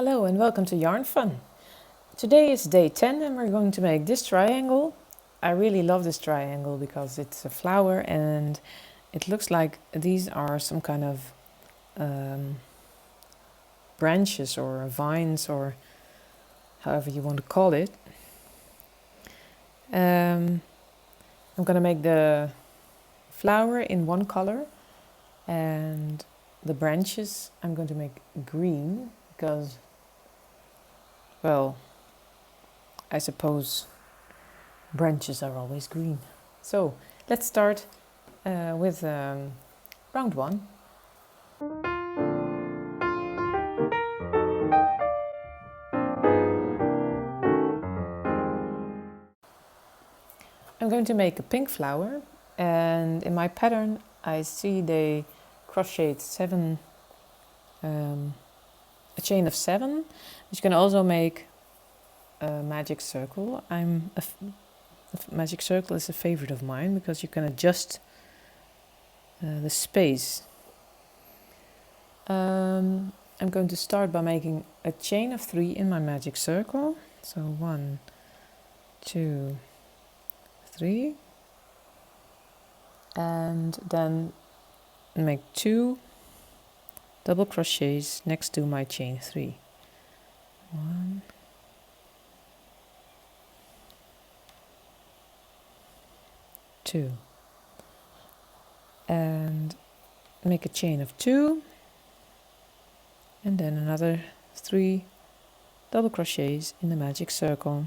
Hello and welcome to Yarn Fun. Today is day 10 and we're going to make this triangle. I really love this triangle because it's a flower and it looks like these are some kind of branches or vines or however you want to call it. I'm going to make the flower in one color and the branches I'm going to make green because, well, I suppose branches are always green. So let's start with round 1. I'm going to make a pink flower, and in my pattern I see they crocheted a chain of 7. You can also make a magic circle. The magic circle is a favorite of mine because you can adjust the space. I'm going to start by making a chain of 3 in my magic circle. So 1, 2, 3, and then make 2 double crochets next to my chain 3. 1, 2, and make a chain of 2, and then another 3 double crochets in the magic circle.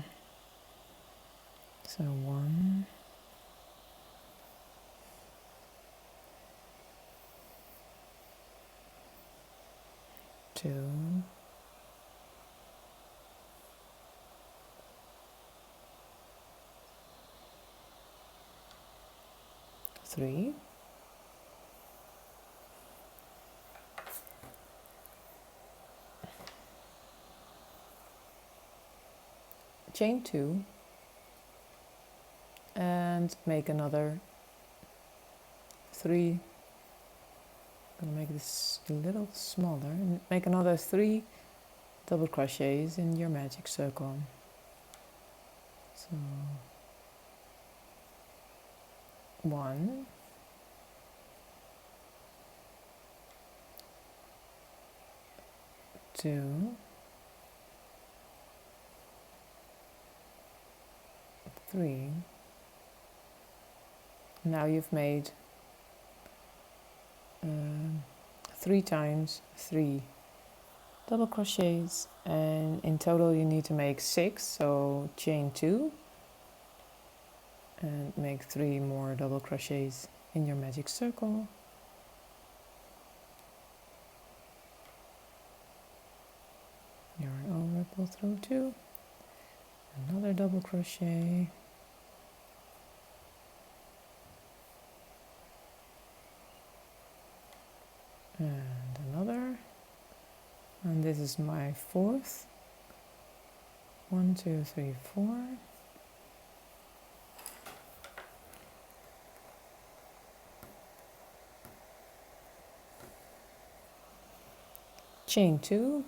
So 1, 2, 3, chain 2, and make another 3. I'm going to make this a little smaller and make another 3 double crochets in your magic circle. So 1, 2, 3. Now you've made 3 times 3 double crochets, and in total you need to make 6. So chain 2 and make 3 more double crochets in your magic circle. Yarn over, ripple through 2, another double crochet, and another, and this is my 4th. 1, 2, 3, 4. Chain 2.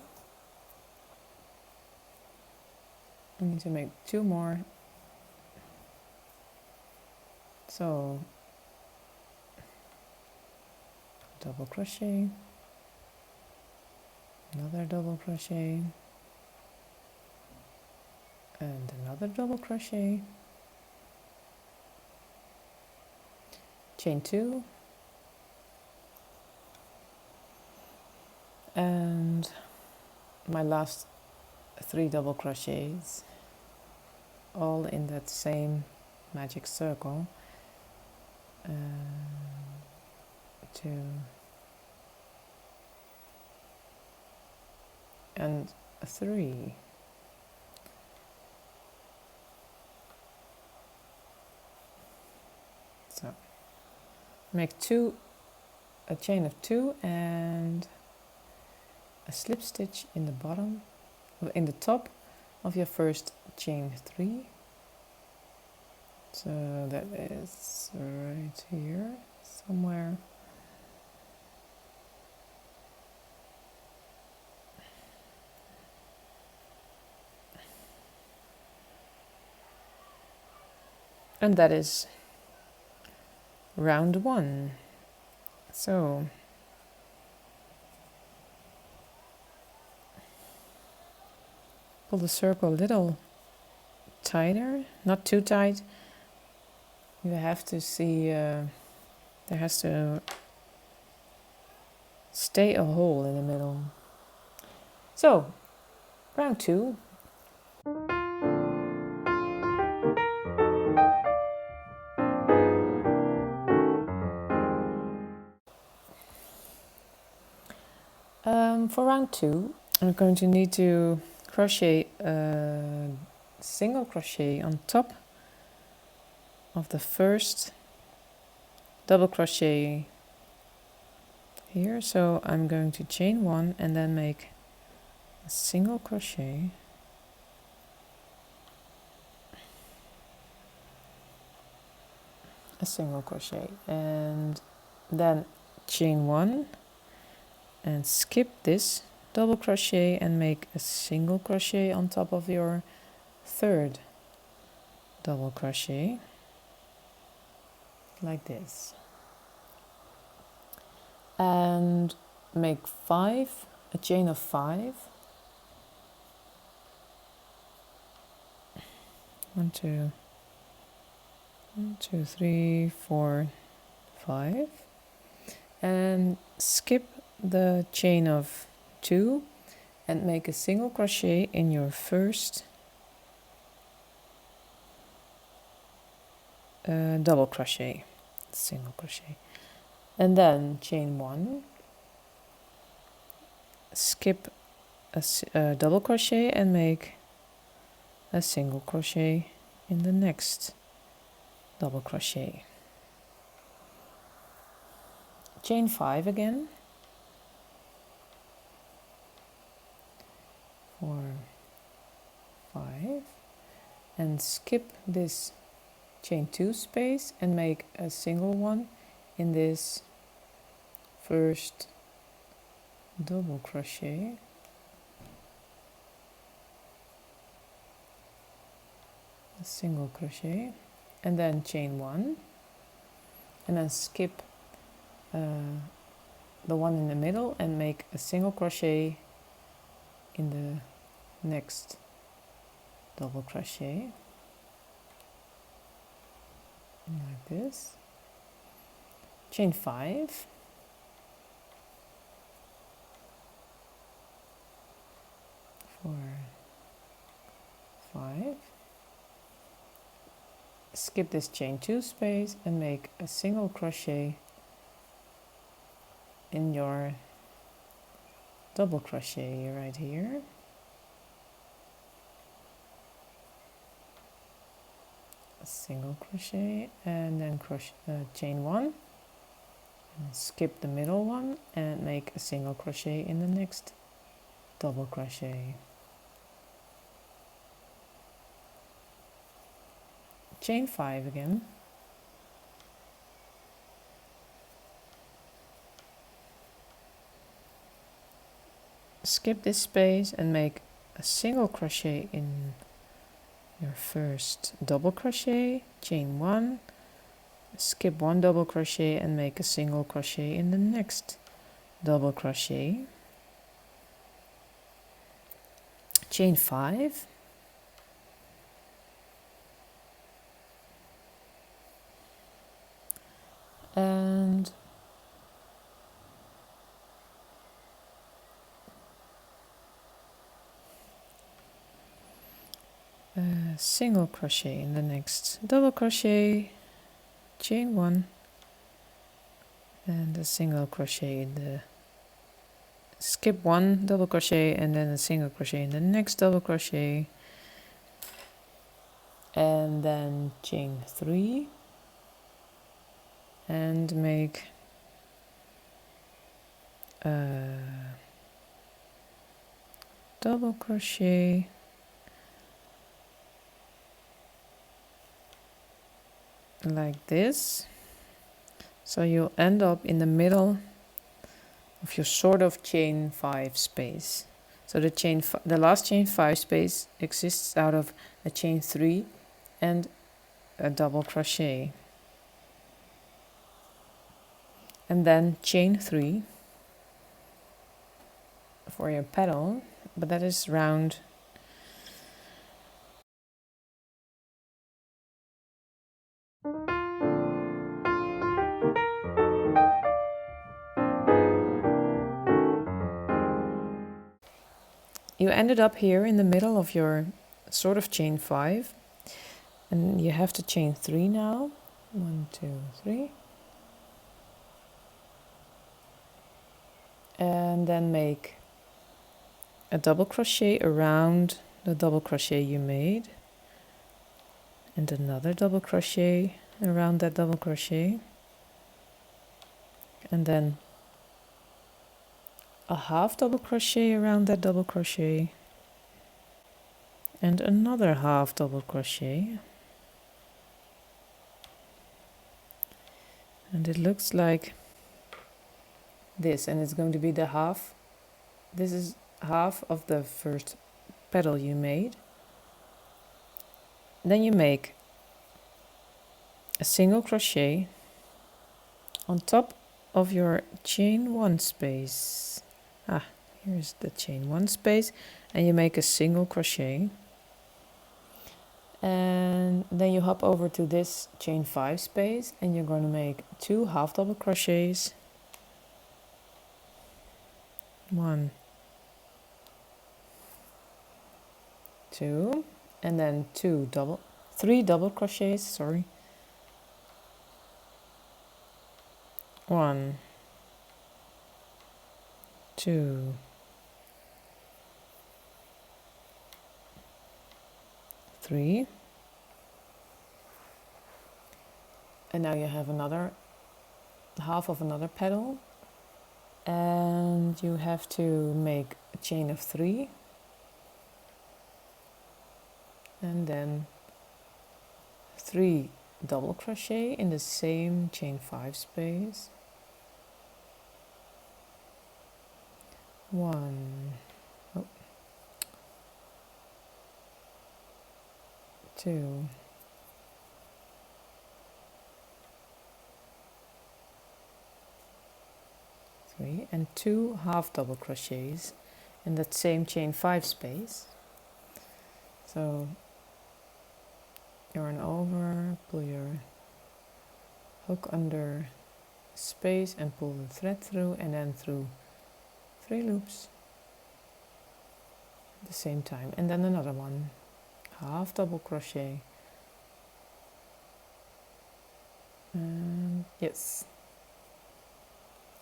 I need to make 2 more. So double crochet, another double crochet, and another double crochet, chain 2, and my last 3 double crochets, all in that same magic circle. 2 and 3. So make a chain of 2 and a slip stitch in the bottom, in the top of your first chain 3. So that is right here somewhere. And that is round 1. So pull the circle a little tighter, not too tight. You have to see there has to stay a hole in the middle. So round 2. For round 2 I'm going to need to crochet a single crochet on top of the first double crochet here. So I'm going to chain 1 and then make a single crochet, and then chain 1 and skip this double crochet and make a single crochet on top of your third double crochet, like this, and make a chain of 5. 1 2 1 2 3 4 5, and skip the chain of 2 and make a single crochet in your first double crochet, single crochet, and then chain 1, skip a double crochet and make a single crochet in the next double crochet, chain 5 again, 4 5, and skip this chain 2 space and make a single one in this first double crochet, a single crochet, and then chain 1, and then skip the one in the middle and make a single crochet in the next double crochet, like this, chain 5, 4 5, skip this chain 2 space and make a single crochet in your double crochet right here, a single crochet, and then chain 1, and skip the middle one and make a single crochet in the next double crochet, chain 5 again, skip this space and make a single crochet in your first double crochet, chain 1, skip 1 double crochet and make a single crochet in the next double crochet, chain 5, and a single crochet in the next double crochet, chain 1, and a single crochet in the skip 1 double crochet and then a single crochet in the next double crochet, and then chain 3 and make a double crochet like this. So you'll end up in the middle of your sort of chain 5 space. So the last chain 5 space exists out of a chain 3 and a double crochet, and then chain 3 for your petal, but that is round. You ended up here in the middle of your sort of chain 5, and you have to chain 3 now. 1, 2, 3, and then make a double crochet around the double crochet you made, and another double crochet around that double crochet, and then a half double crochet around that double crochet, and another half double crochet, and it looks like this, and it's going to be the half. This is half of the first petal you made. Then you make a single crochet on top of your chain 1 space. Here's the chain 1 space, and you make a single crochet, and then you hop over to this chain 5 space, and you're going to make 2 half double crochets, 1, 2, and then 3 double crochets, sorry, 1, 2, 3, and now you have another half of another petal, and you have to make a chain of 3, and then 3 double crochet in the same chain 5 space, 1, 2, 3, and 2 half double crochets in that same chain 5 space. So yarn over, pull your hook under space and pull the thread through, and then through 3 loops at the same time, and then another one, half double crochet, and yes,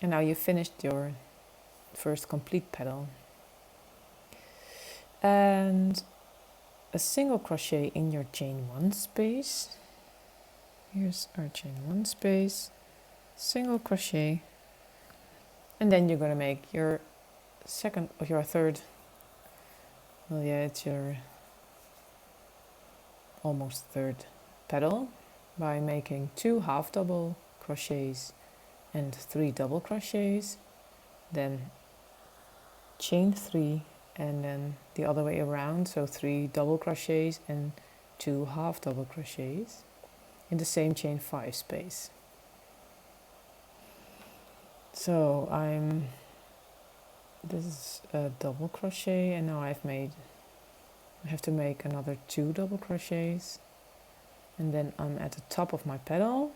and now you finished your first complete petal. And a single crochet in your chain 1 space. Here's our chain 1 space, single crochet, and then you're going to make your second or your third, well, yeah, it's your almost third petal by making 2 half double crochets and 3 double crochets, then chain 3, and then the other way around, so 3 double crochets and 2 half double crochets in the same chain 5 space. So this is a double crochet, and now I have to make another 2 double crochets, and then I'm at the top of my petal,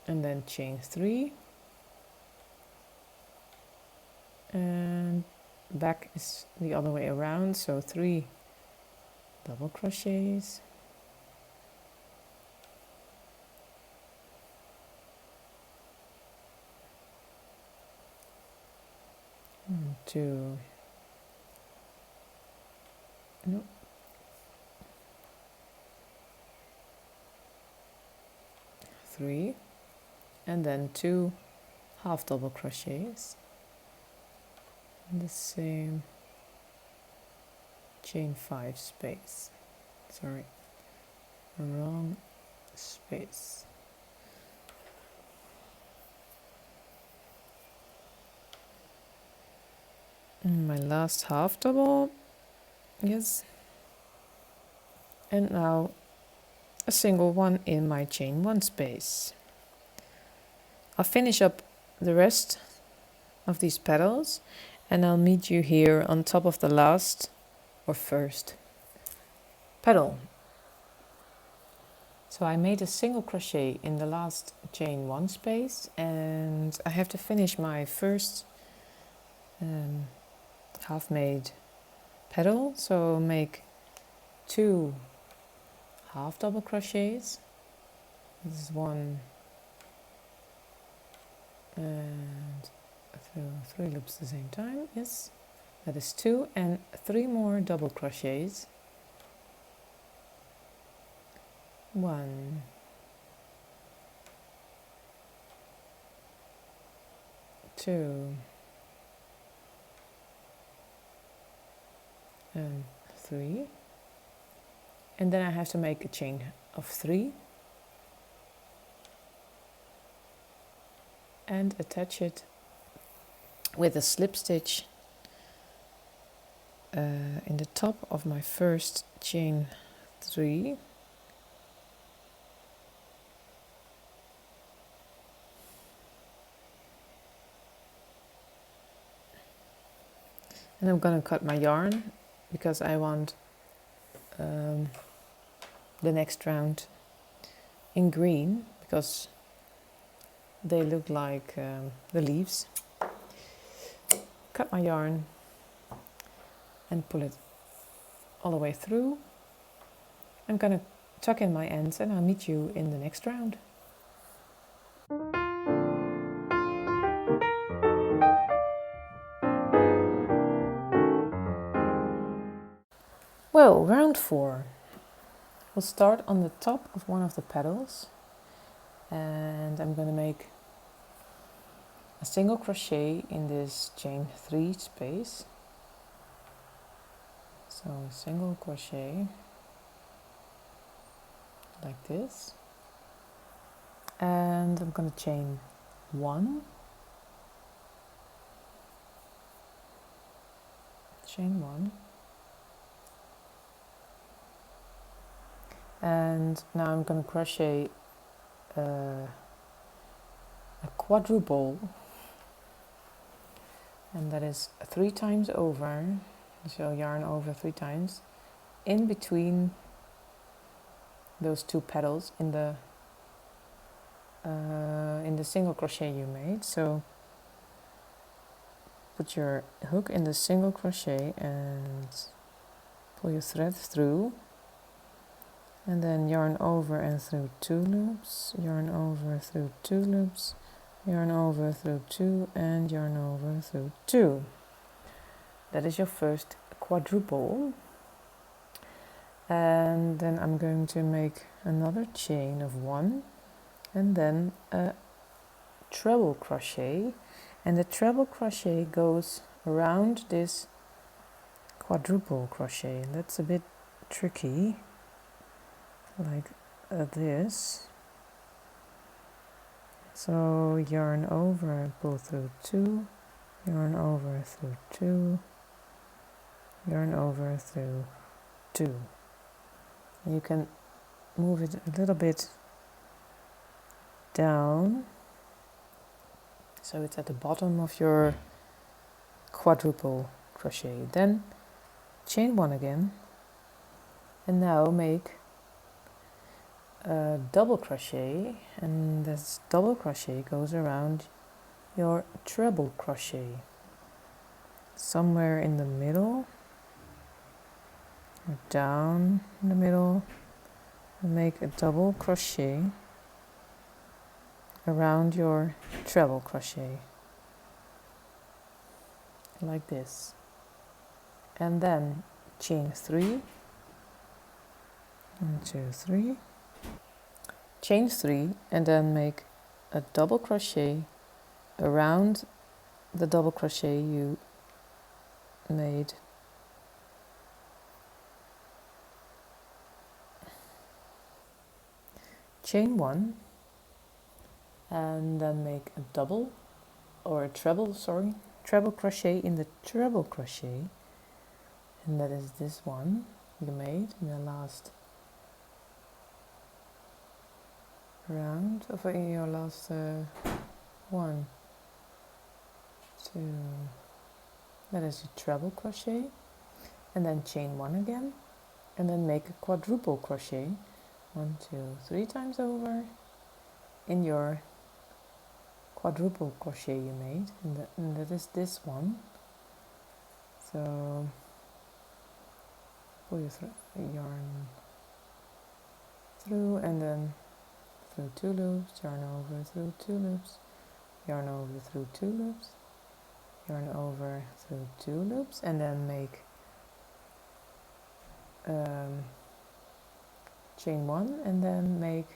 and then chain 3, and back is the other way around, so 3 double crochets, 1, 2, nope, 3, and then 2 half double crochets in the same chain 5 space. Sorry, wrong space. And my last half double, yes, and now a single one in my chain 1 space. I'll finish up the rest of these petals and I'll meet you here on top of the last or first petal. So I made a single crochet in the last chain 1 space, and I have to finish my first half made petal, so make 2 half double crochets. This is 1 and 3 loops at the same time. Yes, that is 2, and 3 more double crochets. 1, 2, and 3, and then I have to make a chain of 3 and attach it with a slip stitch in the top of my first chain 3. And I'm gonna cut my yarn because I want the next round in green, because they look like the leaves. Cut my yarn and pull it all the way through. I'm gonna tuck in my ends and I'll meet you in the next round. Well, round 4. We'll start on the top of one of the petals, and I'm going to make a single crochet in this chain 3 space. So a single crochet like this, and I'm going to chain 1, chain 1. And now I'm going to crochet a quadruple, and that is 3 times over, so yarn over 3 times in between those 2 petals in the single crochet you made. So put your hook in the single crochet and pull your thread through, and then yarn over and through 2 loops, yarn over through 2 loops, yarn over through 2, and yarn over through 2. That is your first quadruple. And then I'm going to make another chain of 1 and then a treble crochet, and the treble crochet goes around this quadruple crochet. That's a bit tricky, like this. So yarn over, pull through 2, yarn over through 2, yarn over through 2. You can move it a little bit down so it's at the bottom of your quadruple crochet. Then chain 1 again, and now make a double crochet, and this double crochet goes around your treble crochet somewhere in the middle, or down in the middle, and make a double crochet around your treble crochet like this, and then chain 3, 1, 2, 3, chain 3, and then make a double crochet around the double crochet you made. Chain 1, and then make a double or a treble crochet in the treble crochet, and that is this one you made in the last round of your last 1, 2, that is a treble crochet, and then chain 1 again, and then make a quadruple crochet 1, 2, 3 times over in your quadruple crochet you made, and that is this one. So pull your yarn through, and then through 2 loops, yarn over through 2 loops, yarn over through 2 loops, yarn over through 2 loops, and then make chain 1, and then make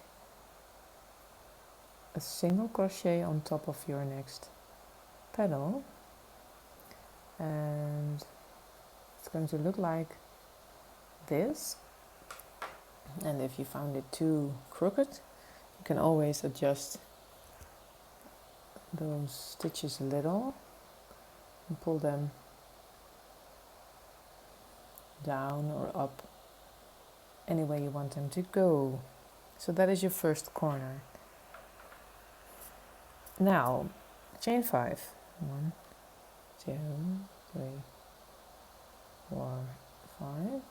a single crochet on top of your next petal, and it's going to look like this. And if you found it too crooked, you can always adjust those stitches a little and pull them down or up any way you want them to go. So that is your first corner. Now chain 5, 1, 2, 3, 4, 5,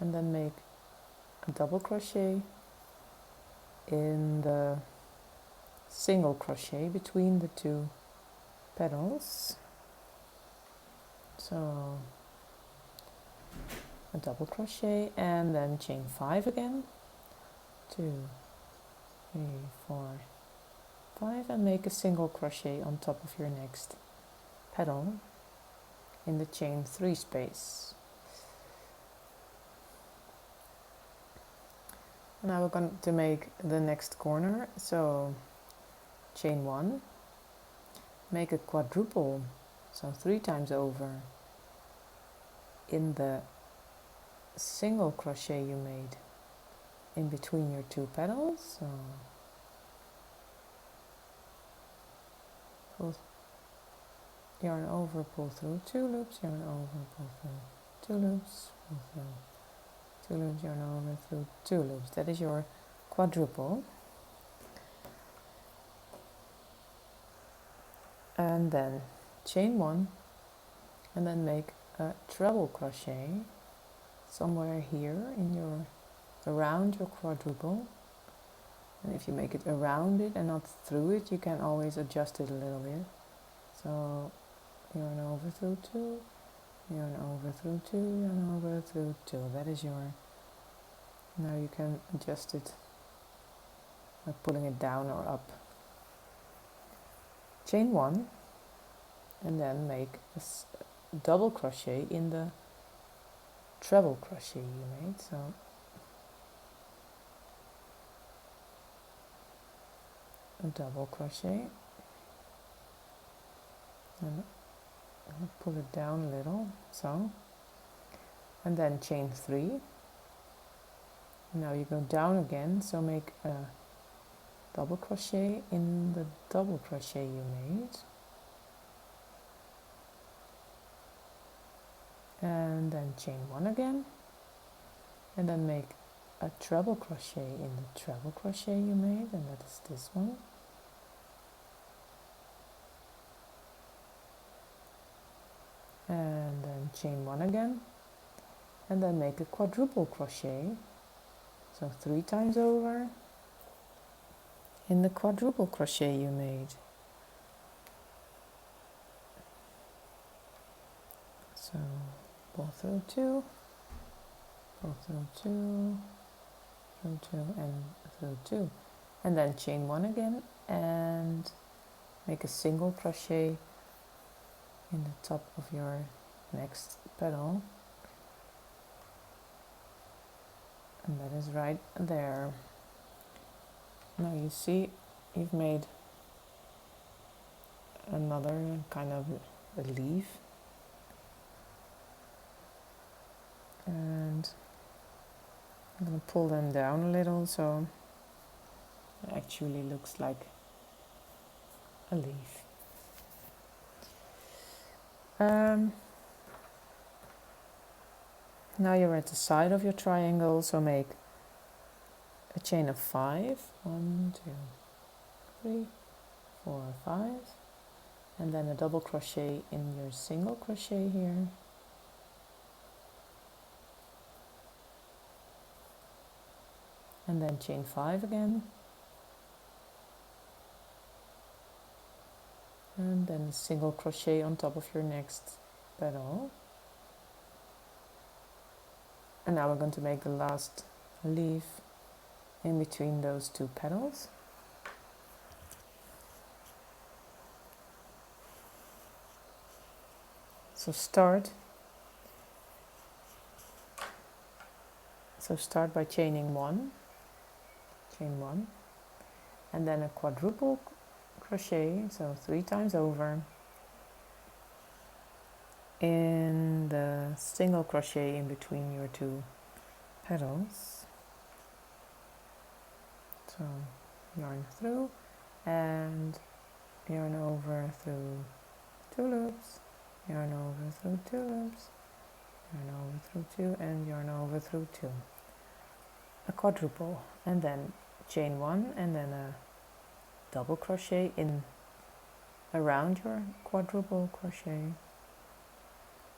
and then make a double crochet in the single crochet between the 2 petals. So a double crochet, and then chain 5 again, 2, 3, 4, 5, and make a single crochet on top of your next petal in the chain 3 space. Now we're going to make the next corner. So chain 1, make a quadruple, so 3 times over in the single crochet you made in between your 2 petals. So pull yarn over, pull through 2 loops, yarn over, pull through 2 loops, pull through 2 loops, yarn over through 2 loops. That is your quadruple. And then chain 1, and then make a treble crochet somewhere here in your around your quadruple. And if you make it around it and not through it, you can always adjust it a little bit. So yarn over through 2, yarn over through 2, yarn over through 2. That is your, now you can adjust it by pulling it down or up. Chain 1, and then make a double crochet in the treble crochet you made. So a double crochet, and pull it down a little, so, and then chain 3. Now you go down again, so make a double crochet in the double crochet you made, and then chain 1 again, and then make a treble crochet in the treble crochet you made, and that is this one. And then chain 1 again, and then make a quadruple crochet, so 3 times over in the quadruple crochet you made. So pull through 2, pull through 2, through 2, and through 2, and then chain 1 again and make a single crochet in the top of your next petal, and that is right there. Now you see you've made another kind of a leaf, and I'm going to pull them down a little so it actually looks like a leaf. Now you're at the side of your triangle, so make a chain of 5, 1, 2, 3, 4, 5, and then a double crochet in your single crochet here, and then chain 5 again, and then a single crochet on top of your next petal. And now we're going to make the last leaf in between those two petals. So start by chaining 1, chain 1, and then a quadruple crochet, so 3 times over, in the single crochet in between your two petals. So yarn through and yarn over through 2 loops, yarn over through 2 loops, yarn over through 2, and yarn over through 2. A quadruple, and then chain 1 and then a double crochet in around your quadruple crochet,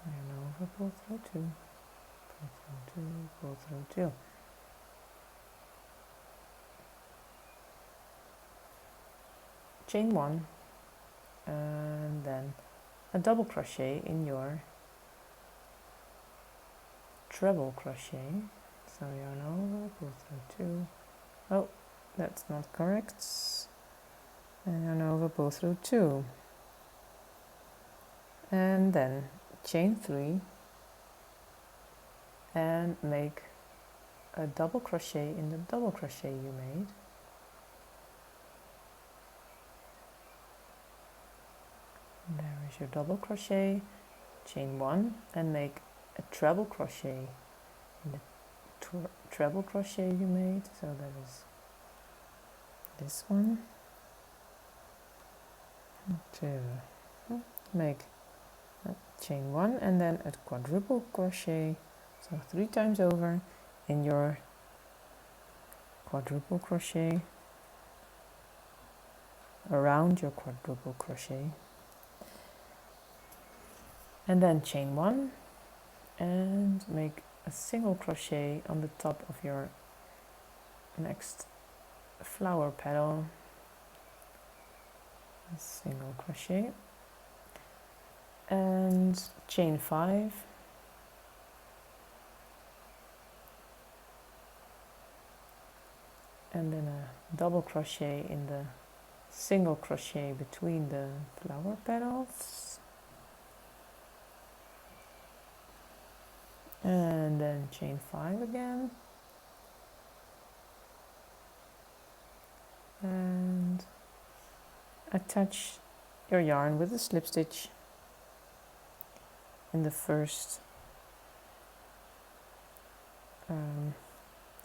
yarn over, pull through 2, pull through 2, pull through 2. Chain 1 and then a double crochet in your treble crochet, so yarn over, pull through 2, oh that's not correct, and yarn over, pull through 2, and then chain 3 and make a double crochet in the double crochet you made, and there is your double crochet, chain 1 and make a treble crochet in the treble crochet you made, so that is this one, 2, make a chain 1 and then a quadruple crochet, so 3 times over in your quadruple crochet around your quadruple crochet, and then chain 1 and make a single crochet on the top of your next flower petal, a single crochet, and chain 5 and then a double crochet in the single crochet between the flower petals, and then chain 5 again, and attach your yarn with a slip stitch in the first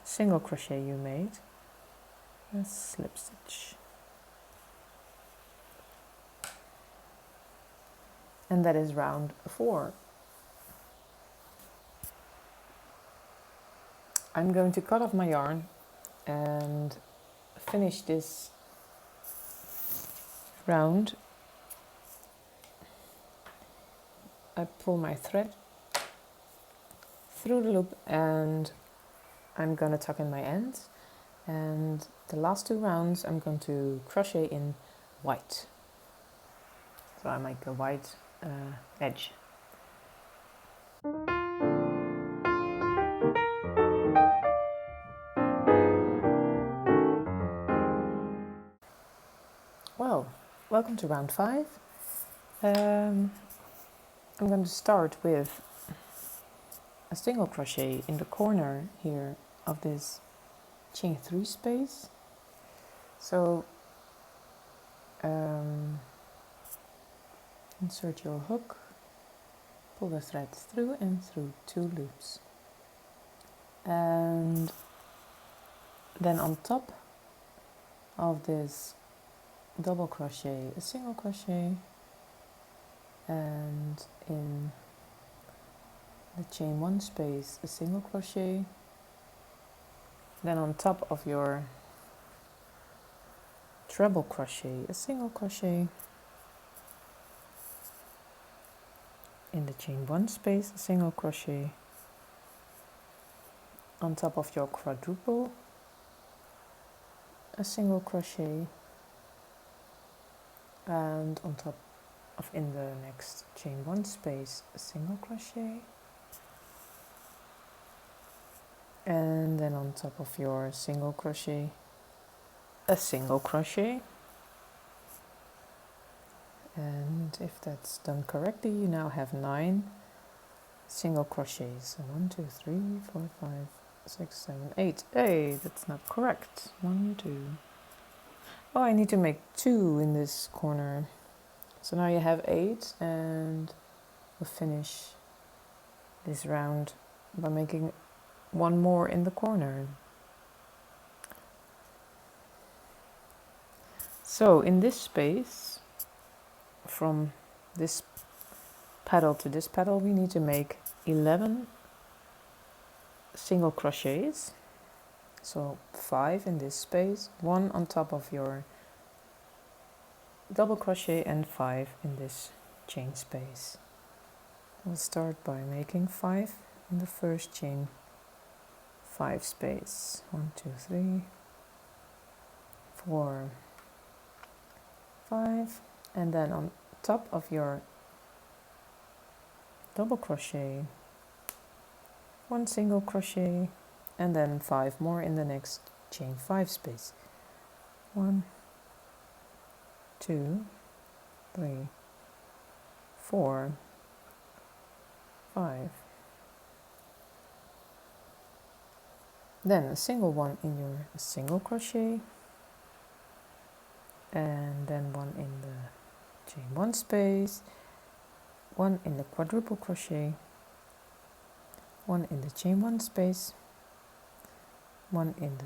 single crochet you made, a slip stitch, and that is round 4. I'm going to cut off my yarn and finish this round. I pull my thread through the loop and I'm going to tuck in my ends, and the last 2 rounds I'm going to crochet in white, so I make a white edge. Well, welcome to round 5. I'm going to start with a single crochet in the corner here of this chain 3 space. So insert your hook, pull the thread through and through 2 loops, and then on top of this double crochet a single crochet, and in the chain 1 space a single crochet, Then on top of your treble crochet, a single crochet, in the chain 1 space, a single crochet, on top of your quadruple, a single crochet, and on top of, in the next chain 1 space, a single crochet, and then on top of your single crochet, a single crochet. And if that's done correctly, you now have 9 single crochets. So 1, 2, 3, 4, 5, 6, 7, 8. Hey, that's not correct. 1, 2. Oh, I need to make 2 in this corner. So now you have 8, and we'll finish this round by making 1 more in the corner. So in this space, from this petal to this petal, we need to make 11 single crochets. So 5 in this space, 1 on top of your double crochet, and 5 in this chain space. We'll start by making 5 in the first chain 5 space. 1, 2, 3, 4, 5, and then on top of your double crochet, 1 single crochet, and then 5 more in the next chain 5 space. 1, 2, 3, 4, 5. Then a single one in your single crochet, and then 1 in the chain 1 space, 1 in the quadruple crochet, 1 in the chain 1 space, 1 in the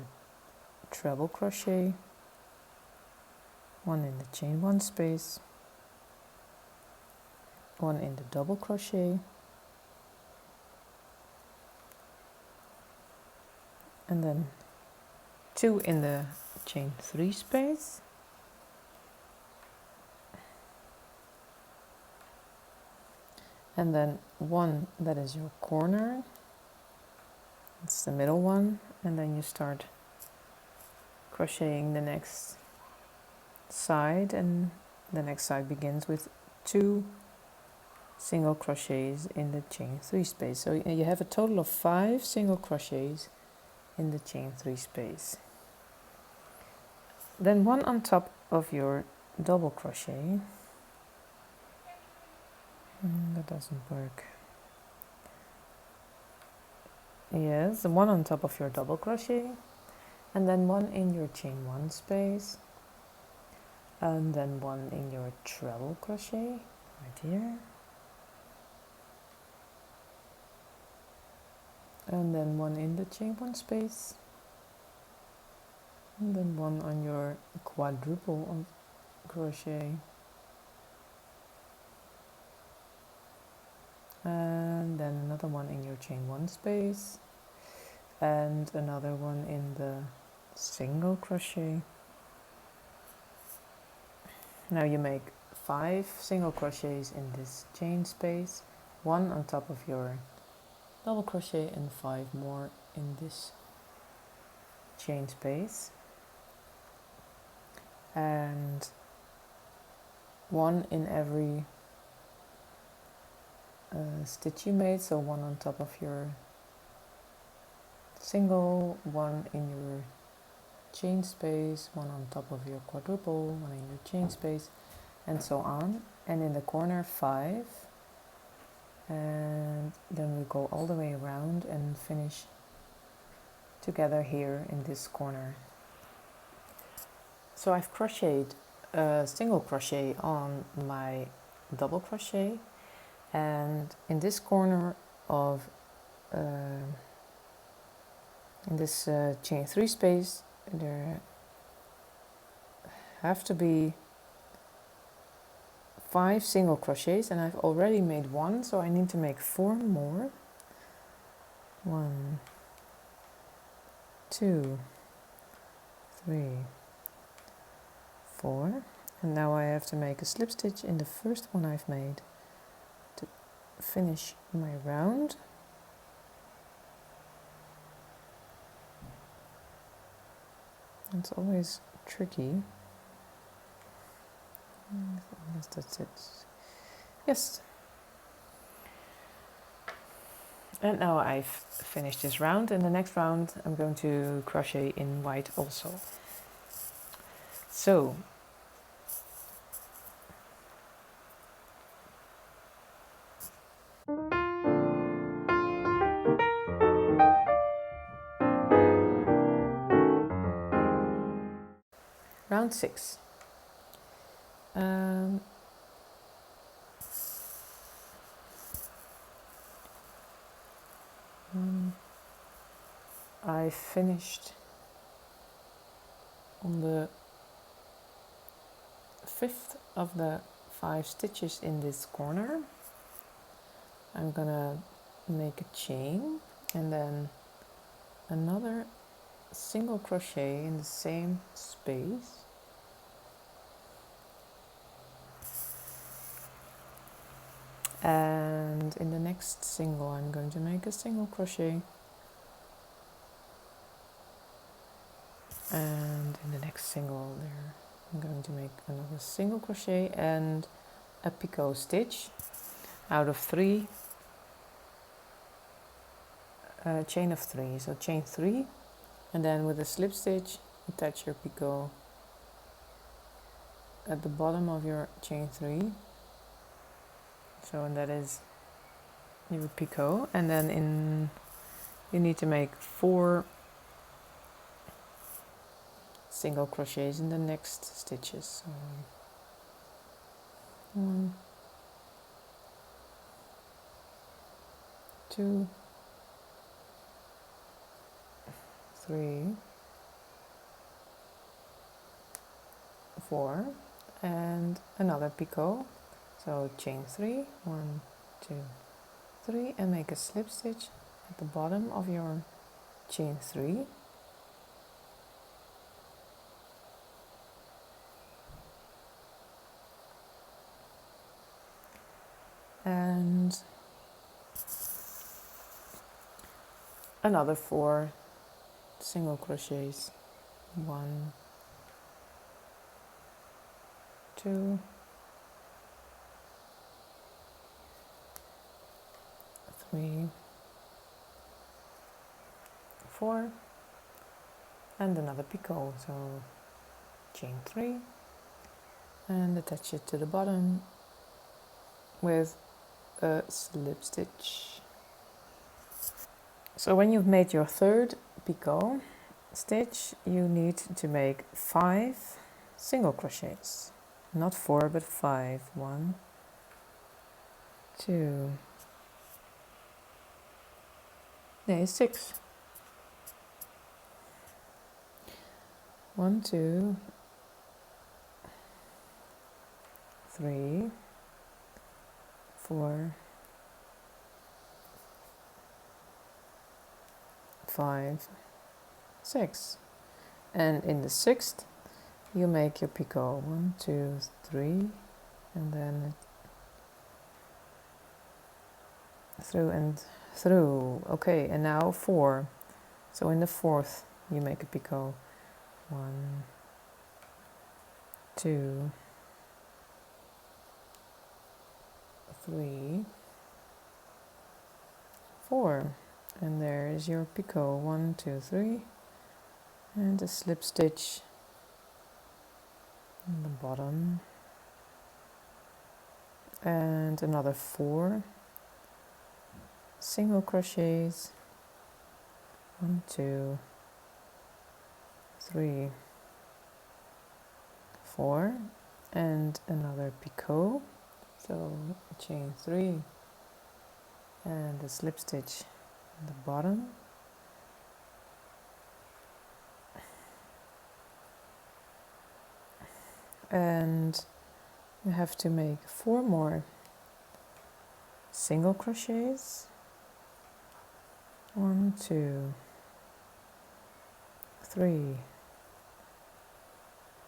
treble crochet, 1 in the chain 1 space, 1 in the double crochet, and then 2 in the chain 3 space, and then 1 that is your corner, it's the middle one, and then you start crocheting the next side, and the next side begins with 2 single crochets in the chain 3 space. So you have a total of 5 single crochets in the chain 3 space. Then 1 on top of your double crochet. That doesn't work. Yes, 1 on top of your double crochet, and then 1 in your chain 1 space, and then 1 in your treble crochet right here, and then 1 in the chain 1 space, and then 1 on your quadruple crochet, and then another 1 in your chain 1 space, and another 1 in the single crochet. Now you make 5 single crochets in this chain space, 1 on top of your double crochet, and 5 more in this chain space, and 1 in every stitch you made. So 1 on top of your single, 1 in your chain space, 1 on top of your quadruple, 1 in your chain space, and so on. And in the corner 5, and then we go all the way around and finish together here in this corner. So I've crocheted a single crochet on my double crochet, and in this corner of in this chain 3 space, there have to be 5 single crochets, and I've already made 1, so I need to make 4 more. 1, 2, 3, 4, and now I have to make a slip stitch in the first one I've made to finish my round. It's always tricky. Yes, that's it. Yes. And now I've finished this round. In the next round I'm going to crochet in white also. So round 6. I finished on the 5th of the 5 stitches in this corner. I'm gonna make a chain and then another single crochet in the same space. And in the next single I'm going to make a single crochet, and in the next single there I'm going to make another single crochet and a picot stitch out of 3, chain of 3, so chain 3, and then with a slip stitch attach your picot at the bottom of your chain 3. So, and that is your picot, and then you need to make 4 single crochets in the next stitches. So 1, 2, 3, 4, and another picot. So chain 3, 1, 2, 3, and make a slip stitch at the bottom of your chain 3. And another 4 single crochets. 1, 2, 3, 4, and another picot. So chain 3 and attach it to the bottom with a slip stitch. So when you've made your 3rd picot stitch, you need to make 5 single crochets, not 4 but 5. 1, 2, 6. 1, 2, 3, 4, 5, 6, and in the 6th you make your picot. 1, 2, 3, and then through and through. Okay, and now 4. So in the 4th you make a picot. 1, 2, 3, 4, and there is your picot. 1, 2, 3, and a slip stitch on the bottom, and another 4 single crochets. 1, 2, 3, 4, and another picot. So chain 3 and a slip stitch at the bottom, and you have to make 4 more single crochets. 1, 2, 3,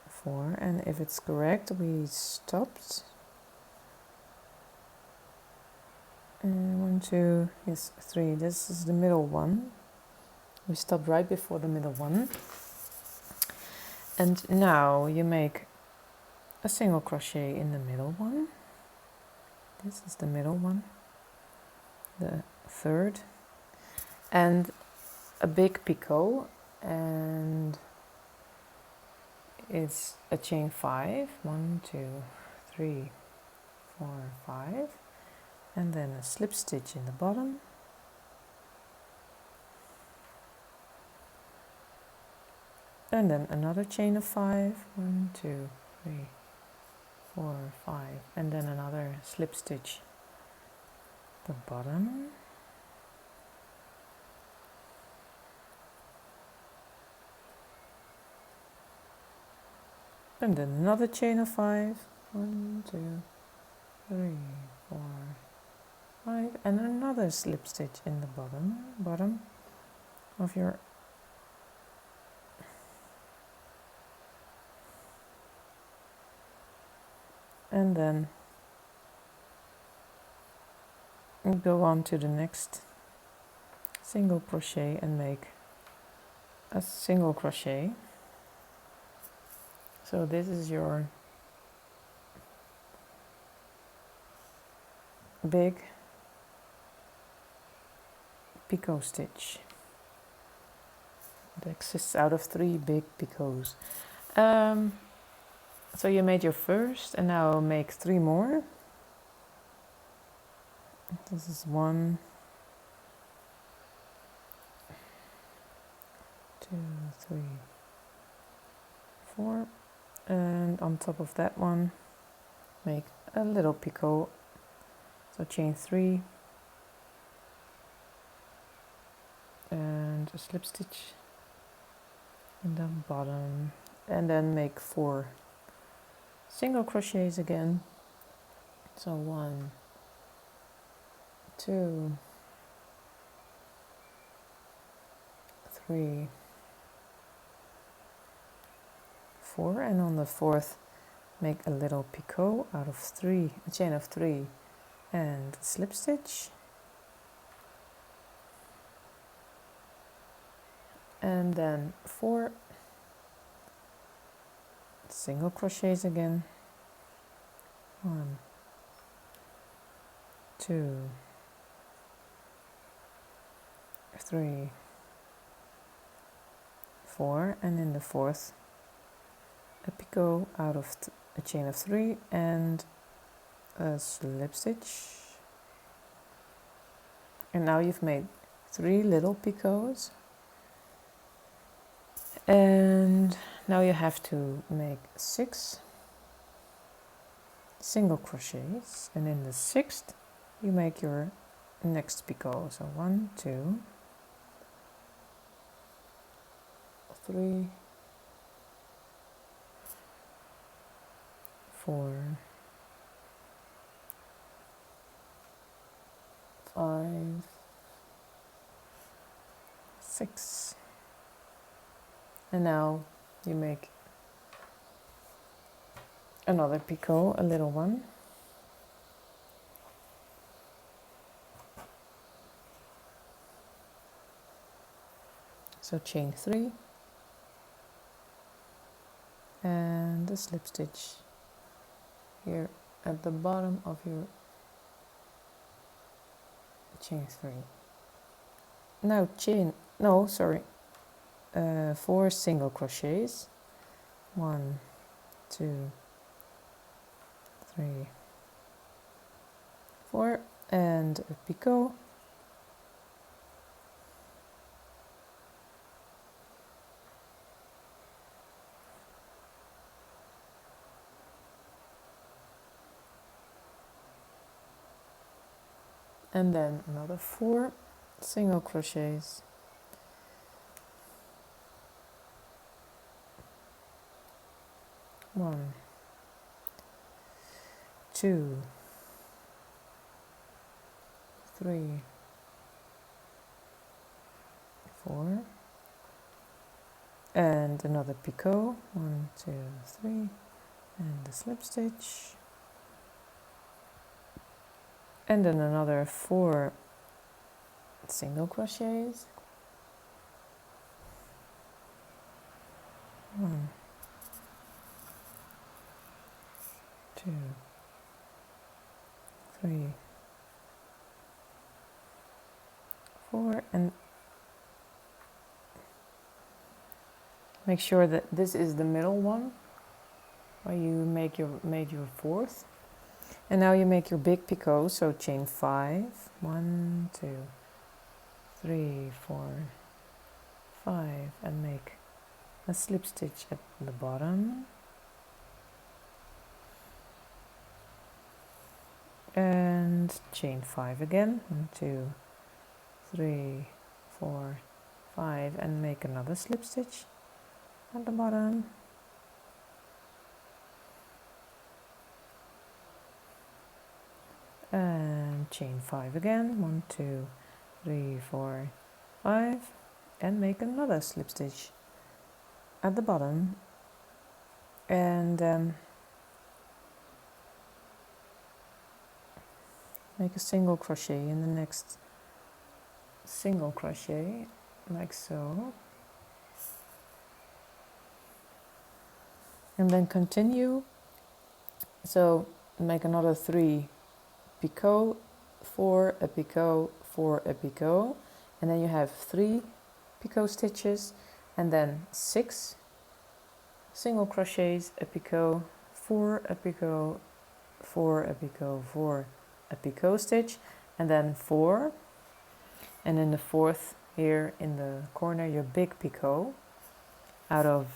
4, and if it's correct we stopped. 1, 2, yes, 3. This is the middle one. We stopped right before the middle one. And now you make a single crochet in the middle one. This is the middle one, the third, and a big picot, and it's a chain 5. 1, 2, 3, 4, 5, and then a slip stitch in the bottom. And then another chain of 5. 1, 2, 3, 4, 5, and then another slip stitch the bottom. And then another chain of 5. 1, 2, 3, 4, 5, and another slip stitch in the bottom of your and then go on to the next single crochet and make a single crochet. So this is your big picot stitch. It exists out of 3 big picots. So you made your first, and now make 3 more. This is 1, 2, 3, 4, and on top of that one make a little picot. So chain 3 and a slip stitch in the bottom, and then make 4 single crochets again. So 1, 2, 3, 4, and on the 4th make a little picot out of 3, a chain of 3 and a slip stitch, and then 4 single crochets again. 1, 2, 3, 4, and in the 4th a picot out of a chain of 3 and a slip stitch. And now you've made 3 little picots, and now you have to make 6 single crochets, and in the 6th you make your next picot. So 1, 2, 3, 4, 5, 6, and now you make another picot, a little one. So chain 3 and a slip stitch here at the bottom of your chain 3. Now 4 single crochets. 1, 2, 3, 4, and a picot. And then another 4 single crochets. 1, 2, 3, 4, and another picot, 1, 2, 3, and the slip stitch, and then another 4 single crochets, 1, 2, 3, 4, and make sure that this is the middle one where you made your fourth. And now you make your big picot, so chain 5, 1, 2, 3, 4, 5, and make a slip stitch at the bottom, and chain 5 again, 1, 2, 3, 4, 5, and make another slip stitch at the bottom, and chain 5 again, 1, 2, 3, 4, 5, and make another slip stitch at the bottom, and make a single crochet in the next single crochet, like so, and then continue. So make another 3 picot, 4 a picot, 4 a picot, and then you have 3 picot stitches, and then 6 single crochets, a picot, 4 a picot, 4 a picot, 4 a picot stitch, and then 4, and in the fourth here in the corner your big picot out of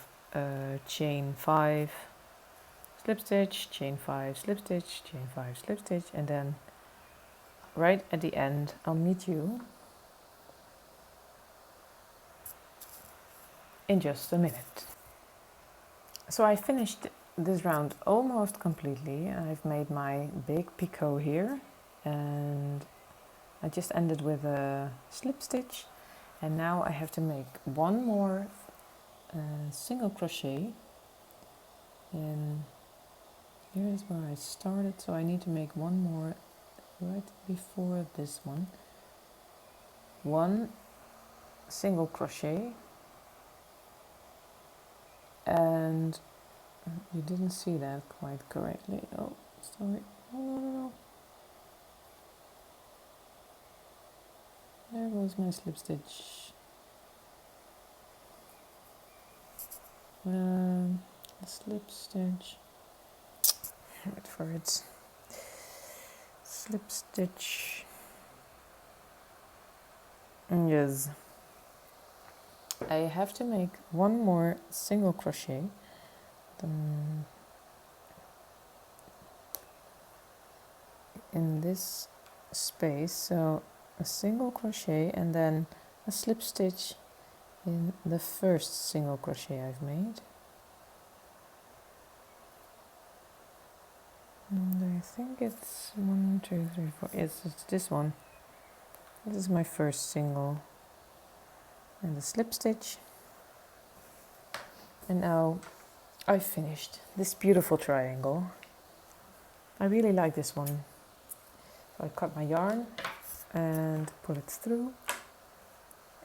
chain 5 slip stitch, chain 5 slip stitch, chain 5 slip stitch, and then right at the end I'll meet you in just a minute. So I finished this round almost completely. I've made my big picot here, and I just ended with a slip stitch, and now I have to make one more single crochet, and here is where I started, so I need to make one more right before this one single crochet, and you didn't see that quite correctly. Oh, sorry. No. There goes my slip stitch. The slip stitch. Wait for it. Slip stitch. Yes. I have to make one more single crochet. In this space, so a single crochet and then a slip stitch in the first single crochet I've made, and I think it's 1, 2, 3, 4. Yes, it's this one. This is my first single and the slip stitch, and now I've finished this beautiful triangle. I really like this one. So I cut my yarn and pull it through,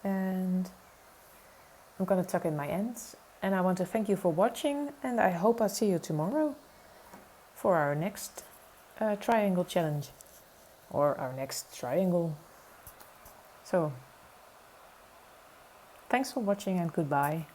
and I'm gonna tuck in my ends, and I want to thank you for watching, and I hope I'll see you tomorrow for our next triangle challenge, or our next triangle. So thanks for watching and goodbye.